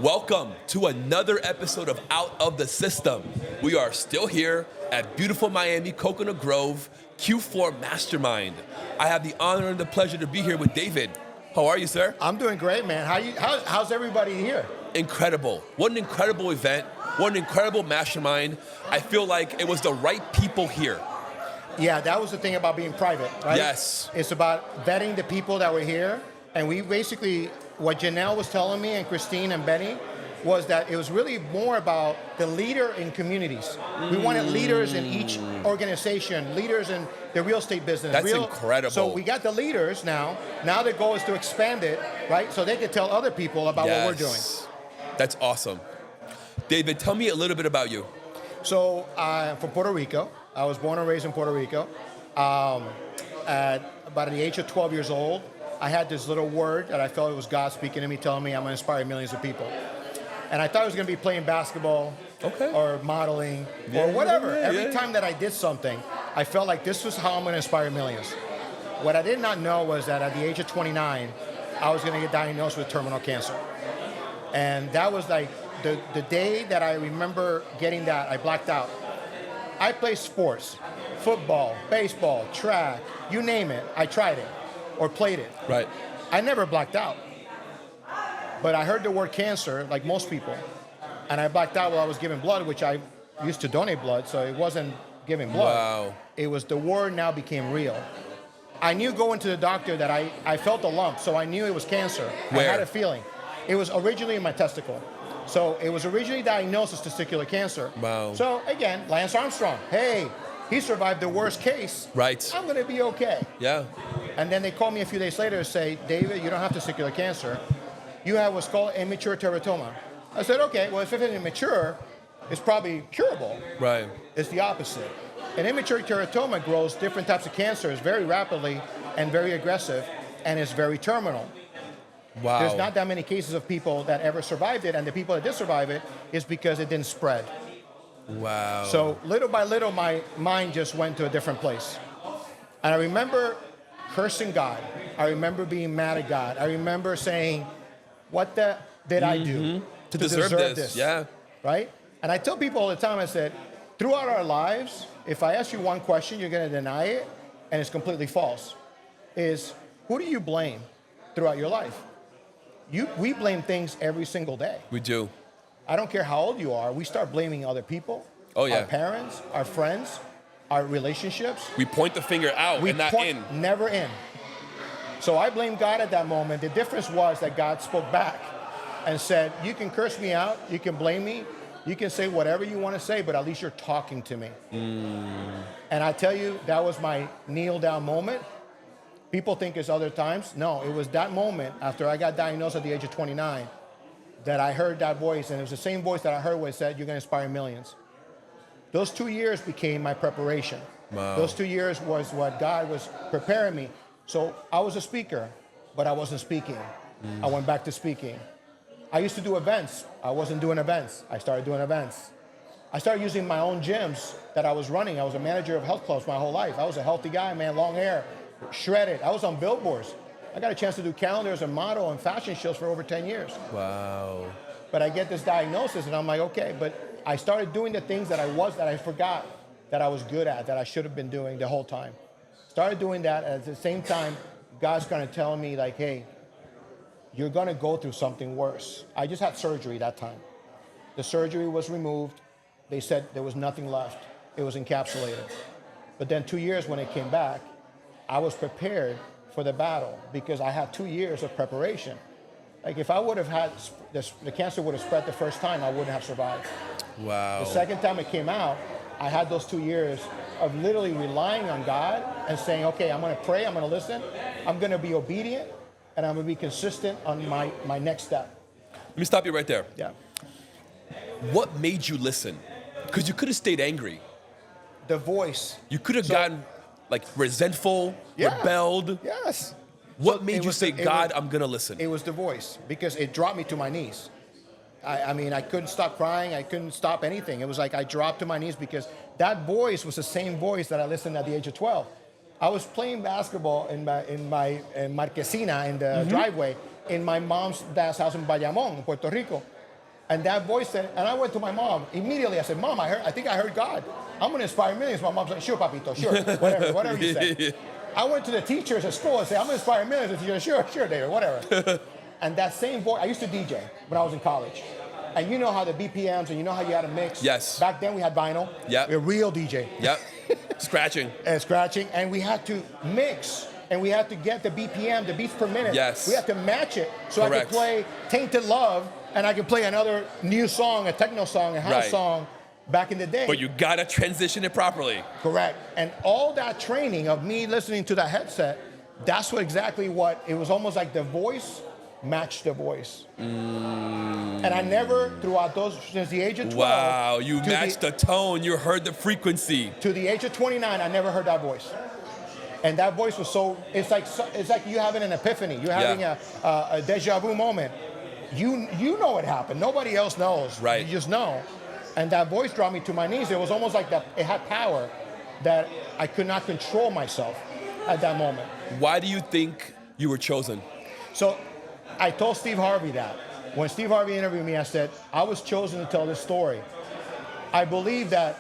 Welcome to another episode of Out of the System. We are still here at beautiful Miami, Coconut Grove, Q4 Mastermind. I have the honor and the pleasure to be here with David. How are you, sir? I'm doing great, man. How's everybody here? Incredible. What an incredible event. What an incredible mastermind. I feel like it was the right people here. Yeah, that was the thing about being private, right? Yes. It's about vetting the people that were here. And we basically, what Janelle was telling me and Christine and Benny, was that it was really more about the leader in communities. We wanted leaders in each organization, leaders in the real estate business. That's incredible. So we got the leaders now. Now the goal is to expand it, right? So they can tell other people about what we're doing. That's awesome. David, tell me a little bit about you. So I'm from Puerto Rico. I was born and raised in Puerto Rico. At about the age of 12 years old, I had this little word that I felt it was God speaking to me, telling me I'm going to inspire millions of people. And I thought I was going to be playing basketball or modeling or whatever. Every time that I did something, I felt like this was how I'm going to inspire millions. What I did not know was that at the age of 29, I was going to get diagnosed with terminal cancer. And that was like the day that I remember getting that, I blacked out. I played sports, football, baseball, track, you name it. I tried it or played it. Right. I never blacked out. But I heard the word cancer, like most people, and I blacked out while I was giving blood, which I used to donate blood, so it wasn't giving blood. Wow. It was the word now became real. I knew going to the doctor that I felt a lump, so I knew it was cancer. Where? I had a feeling. It was originally in my testicle. So it was originally diagnosed as testicular cancer. Wow. So again, Lance Armstrong, hey, he survived the worst case. Right. I'm going to be okay. Yeah. And then they called me a few days later and say, David, you don't have testicular cancer. You have what's called immature teratoma. I said, okay, well, if it's immature, it's probably curable. Right. It's the opposite. An immature teratoma grows different types of cancers very rapidly and very aggressive, and is very terminal. Wow. There's not that many cases of people that ever survived it, and the people that did survive it is because it didn't spread. Wow. So little by little, my mind just went to a different place. And I remember cursing God. I remember being mad at God. I remember saying, what did I do to deserve this? Yeah. Right? And I tell people all the time, I said, throughout our lives, if I ask you one question, you're going to deny it, and it's completely false, is who do you blame throughout your life? We blame things every single day. We do. I don't care how old you are. We start blaming other people, Oh, yeah. our parents, our friends, our relationships. We point the finger out and not in. Never in. So I blamed God at that moment. The difference was that God spoke back and said, you can curse me out, you can blame me, you can say whatever you want to say, but at least you're talking to me. And I tell you, that was my kneel down moment. People think it's other times. No, it was that moment after I got diagnosed at the age of 29 that I heard that voice, and it was the same voice that I heard when it said, you're going to inspire millions. Those 2 years became my preparation. Wow. Those 2 years was what God was preparing me. So I was a speaker, but I wasn't speaking. I went back to speaking. I used to do events. I wasn't doing events. I started doing events. I started using my own gyms that I was running. I was a manager of health clubs my whole life. I was a healthy guy, man, long hair, shredded. I was on billboards. I got a chance to do calendars and model and fashion shows for over 10 years. Wow. But I get this diagnosis and I'm like, okay, but I started doing the things that I forgot that I was good at, that I should have been doing the whole time. Started doing that, and at the same time, God's kind of telling me like, hey, you're going to go through something worse. I just had surgery that time. The surgery was removed. They said there was nothing left. It was encapsulated. But then 2 years when it came back, I was prepared for the battle because I had 2 years of preparation. Like if I would have had, the cancer would have spread the first time, I wouldn't have survived. Wow. The second time it came out, I had those 2 years of literally relying on God and saying, okay, I'm going to pray, I'm going to listen, I'm going to be obedient, and I'm going to be consistent on my next step. Let me stop you right there. Yeah. What made you listen? Because you could have stayed angry. The voice. You could have gotten like resentful, rebelled. Yes. What So made you say, God, I'm going to listen? It was the voice because it dropped me to my knees. I mean, I couldn't stop crying. I couldn't stop anything. It was like I dropped to my knees because that voice was the same voice that I listened at the age of 12. I was playing basketball in Marquesina, in the driveway, in my mom's dad's house in Bayamón, Puerto Rico. And that voice said, and I went to my mom immediately. I said, Mom, I think I heard God. I'm going to inspire millions. My mom's like, sure, papito, sure, whatever you say. I went to the teachers at school and said, I'm going to inspire millions. The teacher, sure, David, whatever. And that same voice, I used to DJ when I was in college. And you know how the BPMs and you know how you had to mix. Yes. Back then we had vinyl. Yep. A real DJ. Yep. Scratching. And scratching. And we had to mix. And we had to get the BPM, the beats per minute. Yes. We had to match it. So I Correct. could play Tainted Love and I could play another new song, a techno song, a house song back in the day. But you gotta transition it properly. Correct. And all that training of me listening to that headset, that's what it was almost like the voice matched the voice. And I never, throughout those, since the age of 12. Wow, you matched the tone, you heard the frequency. To the age of 29, I never heard that voice. And that voice was it's like you having an epiphany. You're having a deja vu moment. You know it happened. Nobody else knows. Right. You just know. And that voice brought me to my knees. It was almost like that. It had power that I could not control myself at that moment. Why do you think you were chosen? So I told Steve Harvey that. When Steve Harvey interviewed me, I said, I was chosen to tell this story. I believe that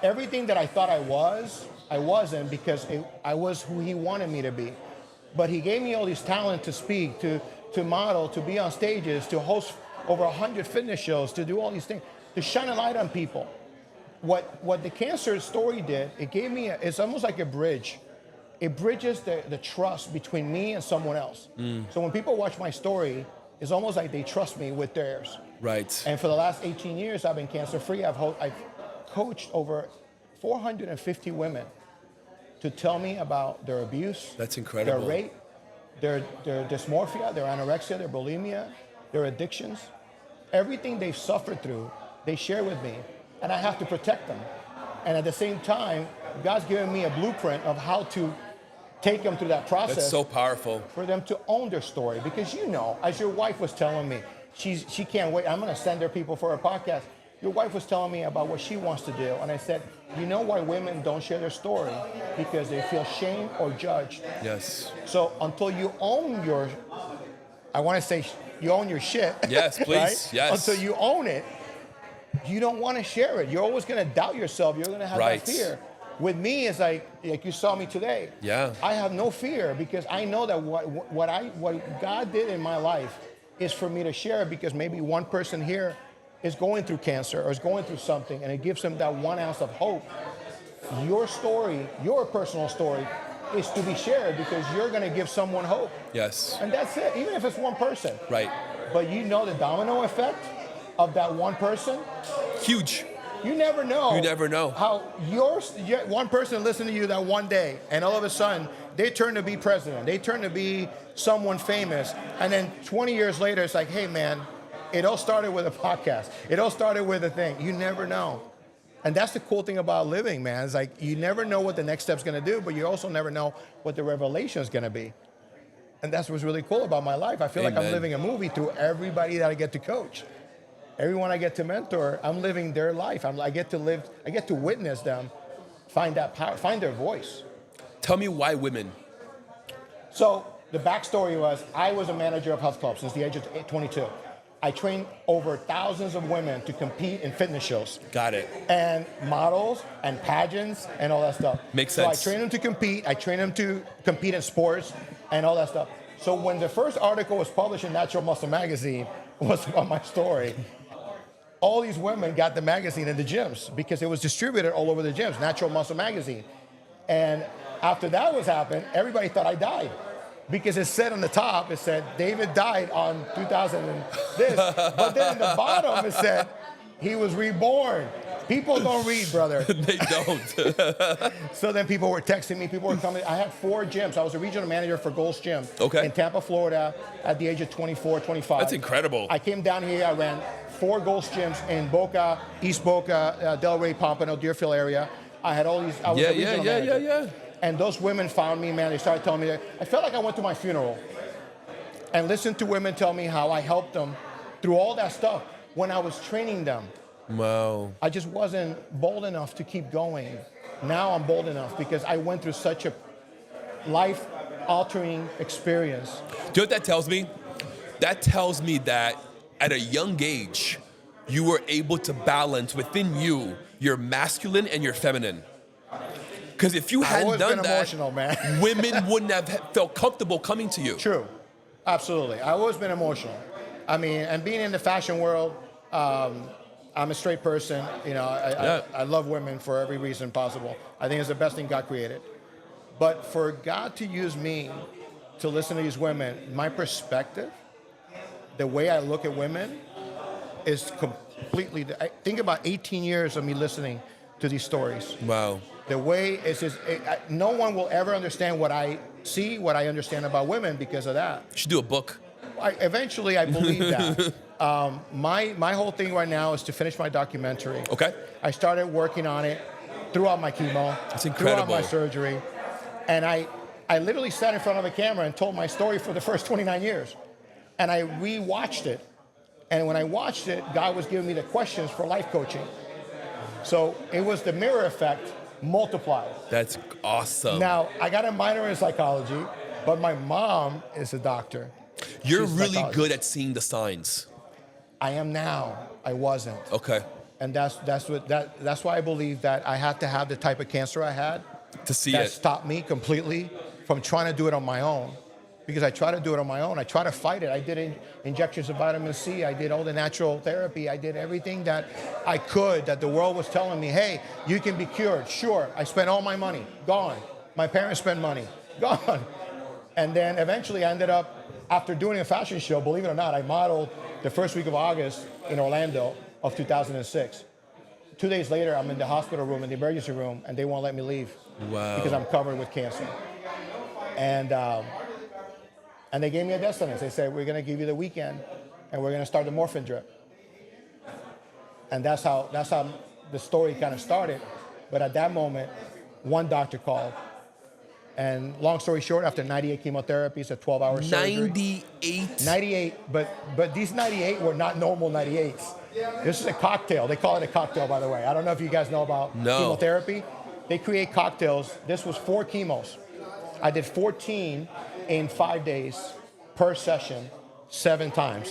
everything that I thought I wasn't because I was who he wanted me to be. But he gave me all these talent to speak, to model, to be on stages, to host over 100 fitness shows, to do all these things, to shine a light on people. What the cancer story did, it gave me, it's almost like a bridge. It bridges the trust between me and someone else. So when people watch my story, it's almost like they trust me with theirs. Right. And for the last 18 years, I've been cancer-free. I've coached over 450 women to tell me about their abuse. That's incredible. Their rape, their dysmorphia, their anorexia, their bulimia, their addictions. Everything they've suffered through, they share with me. And I have to protect them. And at the same time, God's given me a blueprint of how to take them through that process. That's so powerful. For them to own their story. Because you know, as your wife was telling me, she can't wait. I'm going to send her people for a podcast. Your wife was telling me about what she wants to do. And I said, you know why women don't share their story? Because they feel shame or judged. Yes. So until you own I want to say you own your shit. Yes, please. Right? Yes. Until you own it, you don't want to share it. You're always going to doubt yourself. You're going to have that fear. With me, it's like you saw me today. Yeah. I have no fear because I know that what God did in my life is for me to share, because maybe one person here is going through cancer or is going through something, and it gives them that 1 ounce of hope. Your story, your personal story, is to be shared because you're going to give someone hope. Yes. And that's it, even if it's one person. Right. But you know the domino effect of that one person. Huge. You never know. You never know. How one person listened to you that one day, and all of a sudden, they turn to be president. They turn to be someone famous. And then 20 years later, it's like, hey, man, it all started with a podcast. It all started with a thing. You never know. And that's the cool thing about living, man. It's like you never know what the next step's going to do, but you also never know what the revelation is going to be. And that's what's really cool about my life. I feel like I'm living a movie through everybody that I get to coach. Everyone I get to mentor, I'm living their life. I get to witness them find that power, find their voice. Tell me why women? So the backstory was I was a manager of health clubs since the age of 22. I trained over thousands of women to compete in fitness shows. Got it. And models and pageants and all that stuff. Makes sense. So I trained them to compete. I trained them to compete in sports and all that stuff. So when the first article was published in Natural Muscle Magazine, was about my story, all these women got the magazine in the gyms because it was distributed all over the gyms, Natural Muscle Magazine. And after that was happened, everybody thought I died. Because it said on the top, it said, David died on 2000 and this. But then in the bottom, it said, he was reborn. People don't read, brother. They don't. So then people were texting me, people were coming. I had 4 gyms. I was a regional manager for Gold's Gym in Tampa, Florida at the age of 24, 25. That's incredible. I came down here, I ran 4 Gold's Gyms in Boca, East Boca, Delray, Pompano, Deerfield area. I had all these, I was a regional manager. Yeah. And those women found me, man. They started telling me, I felt like I went to my funeral and listened to women tell me how I helped them through all that stuff when I was training them. Wow. I just wasn't bold enough to keep going. Now I'm bold enough because I went through such a life-altering experience. Do you know what that tells me? That tells me that at a young age, you were able to balance within you your masculine and your feminine. Because if you hadn't done been that, emotional, man. women wouldn't have felt comfortable coming to you. True. Absolutely. I've always been emotional. I mean, and being in the fashion world, I'm a straight person. You know, I love women for every reason possible. I think it's the best thing God created. But for God to use me to listen to these women, my perspective, the way I look at women is completely, I think about 18 years of me listening to these stories. Wow. The way it's just, no one will ever understand what I see, what I understand about women because of that. You should do a book. Eventually, I believe that. My whole thing right now is to finish my documentary. Okay. I started working on it throughout my chemo. That's incredible. Throughout my surgery. And I literally sat in front of a camera and told my story for the first 29 years. And I rewatched it. And when I watched it, God was giving me the questions for life coaching. So it was the mirror effect multiplied. That's awesome. Now, I got a minor in psychology, but my mom is a doctor. You're She's a really psychologist. good at seeing the signs. I am now. I wasn't. Okay. And that's why I believe that I had to have the type of cancer I had To see that it. stopped me completely from trying to do it on my own. Because I try to do it on my own. I try to fight it. I did injections of vitamin C. I did all the natural therapy. I did everything that I could, that the world was telling me, hey, you can be cured. Sure. I spent all my money. Gone. My parents spent money. Gone. And then eventually I ended up, after doing a fashion show, believe it or not, I modeled the first week of August in Orlando of 2006. 2 days later, I'm in the hospital room, in the emergency room, and they won't let me leave. Wow. Because I'm covered with cancer. And they gave me a death sentence. They said, we're going to give you the weekend, and we're going to start the morphine drip. And that's how the story kind of started. But at that moment, one doctor called. And long story short, after 98 chemotherapies, a 12-hour surgery. 98? 98, but these 98 were not normal 98s. This is a cocktail. They call it a cocktail, by the way. I don't know if you guys know about chemotherapy. They create cocktails. This was 4 chemos. I did 14 in 5 days per session, 7 times.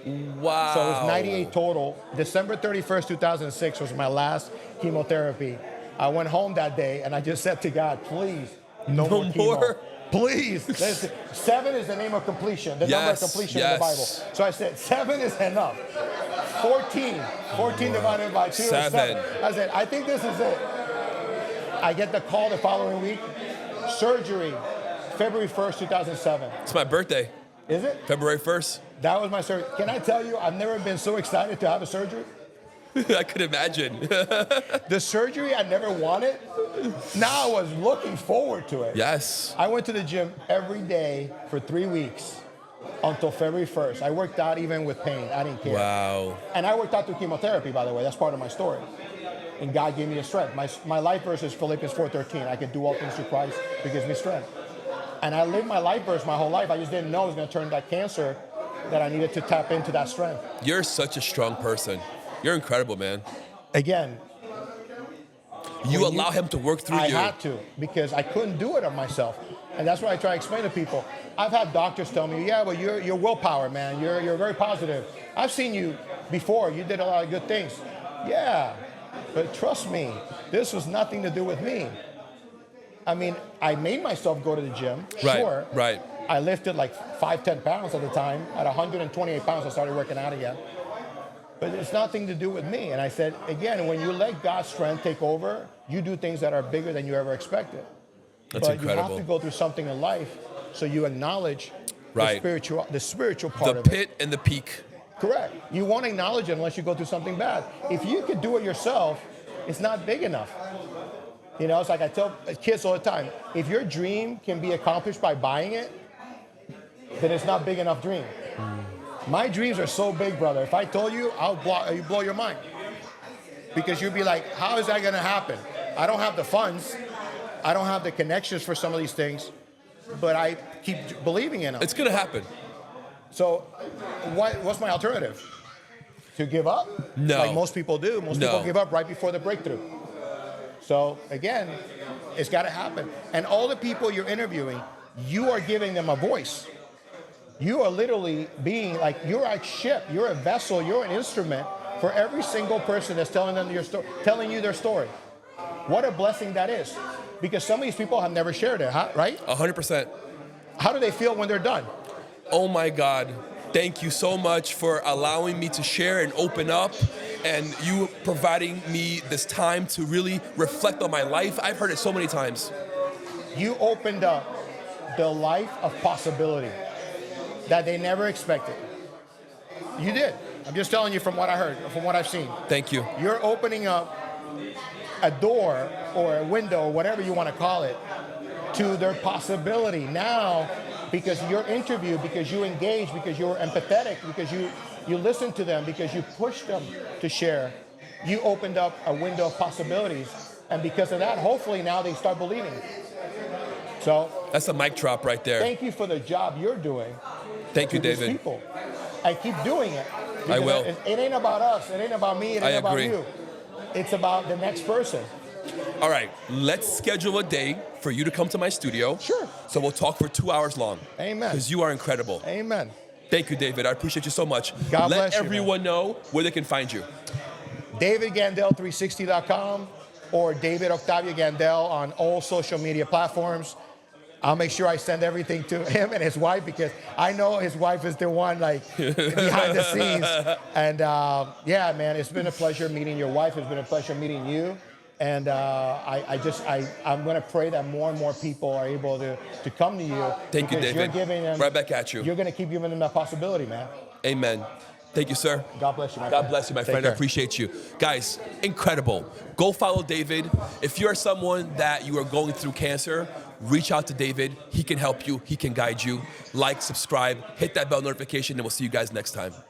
Wow. So it was 98 total. December 31st, 2006 was my last chemotherapy. I went home that day and I just said to God, please, no more chemo. Please. 7 is the name of completion, the number of completion in the Bible. So I said, 7 is enough. 14 divided by 2 is 7. I said, I think this is it. I get the call the following week. Surgery, February 1st, 2007. It's my birthday. Is it? February 1st. That was my surgery. Can I tell you, I've never been so excited to have a surgery. I could imagine. The surgery I never wanted, now I was looking forward to it. Yes. I went to the gym every day for 3 weeks until February 1st. I worked out even with pain. I didn't care. Wow. And I worked out through chemotherapy, by the way. That's part of my story. And God gave me the strength. My life verse is Philippians 4:13. I can do all things through Christ who gives me strength. And I lived my life verse my whole life. I just didn't know it was going to turn that cancer that I needed to tap into that strength. You're such a strong person. You're incredible, man. Again, You allow him to work through you. I had to, because I couldn't do it on myself. And that's what I try to explain to people. I've had doctors tell me, yeah, well, you're willpower, man. You're very positive. I've seen you before. You did a lot of good things. Yeah, but trust me, this was nothing to do with me. I mean, I made myself go to the gym, sure. Right. I lifted like 10 pounds at the time. At 128 pounds, I started working out again. But it's nothing to do with me. And I said, again, when you let God's strength take over, you do things that are bigger than you ever expected. That's but incredible. you have to go through something in life so you acknowledge the spiritual part the of it. The pit and the peak. Correct. You won't acknowledge it unless you go through something bad. If you could do it yourself, it's not big enough. You know, it's like I tell kids all the time, if your dream can be accomplished by buying it, then it's not big enough dream. My dreams are so big, brother. If I told you, you blow your mind. Because you'd be like, how is that going to happen? I don't have the funds. I don't have the connections for some of these things, but I keep believing in them. It's going to happen. So what's my alternative? To give up? No. Like most people do. Most people give up right before the breakthrough. So again, it's got to happen. And all the people you're interviewing, you are giving them a voice. You are literally being like, you're a ship, you're a vessel, you're an instrument for every single person that's telling them your story, telling you their story. What a blessing that is. Because some of these people have never shared it, huh? Right? 100%. How do they feel when they're done? Oh my God. Thank you so much for allowing me to share and open up, and you providing me this time to really reflect on my life. I've heard it so many times. You opened up the life of possibility that they never expected. You did. I'm just telling you from what I heard, from what I've seen. Thank you. You're opening up a door or a window, or whatever you want to call it, to their possibility. Now, because you're interviewed, because you engage, because you're empathetic, because you listen to them, because you push them to share, you opened up a window of possibilities. And because of that, hopefully now they start believing. So that's a mic drop right there. Thank you for the job you're doing. Thank you, to these David. people. And keep doing it. I will. It ain't about us. It ain't about me. It ain't about you. It's about the next person. All right, let's schedule a day for you to come to my studio. Sure. So we'll talk for 2 hours long. Amen. Because you are incredible. Amen. Thank you, David. I appreciate you so much. God bless Let you, everyone know where they can find you. DavidGandel360.com or David Octavio Gandel on all social media platforms. I'll make sure I send everything to him and his wife, because I know his wife is the one like behind the scenes. And yeah, man, it's been a pleasure meeting your wife. It's been a pleasure meeting you. And I'm going to pray that more and more people are able to come to you. Thank you, David. You're giving them, right back at you. You're going to keep giving them that possibility, man. Amen. Thank you, sir. God bless you, my friend. God bless you, my Take friend. care. I appreciate you. Guys, incredible. Go follow David. If you're someone that you are going through cancer, reach out to David. He can help you. He can guide you. Like, subscribe, hit that bell notification, and we'll see you guys next time.